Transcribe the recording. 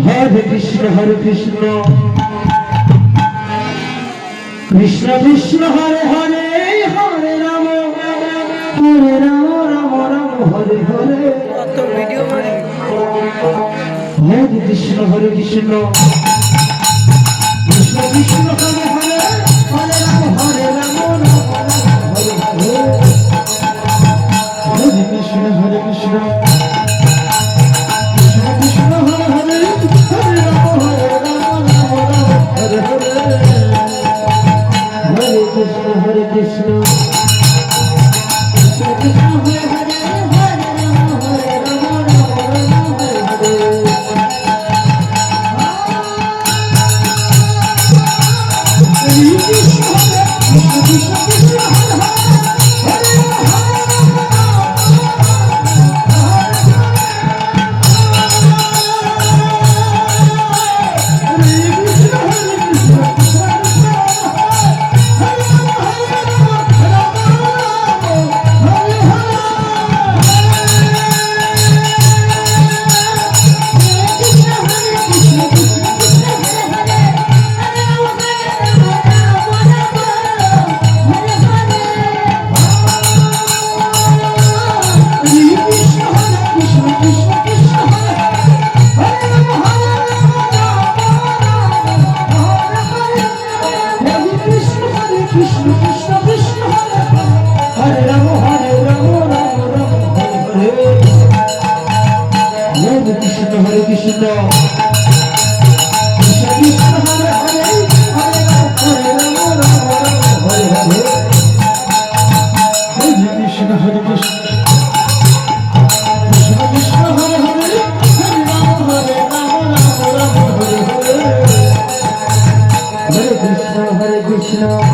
हरे कृष्ण कृष्ण कृष्ण हरे हरे हरे राम राम राम हरे हरे तो वीडियो मारी हरे कृष्ण कृष्ण कृष्ण हरे हरे हरे राम राम हरे हरे हरे कृष्ण कृष्ण कृष्ण हरे हरे हरे राम हरे हरे हरे कृष्ण हरे Krishna Hare Krishna Hare Krishna Krishna Hare Hare Hare Ram Hare Ram Hare Hare Hare Krishna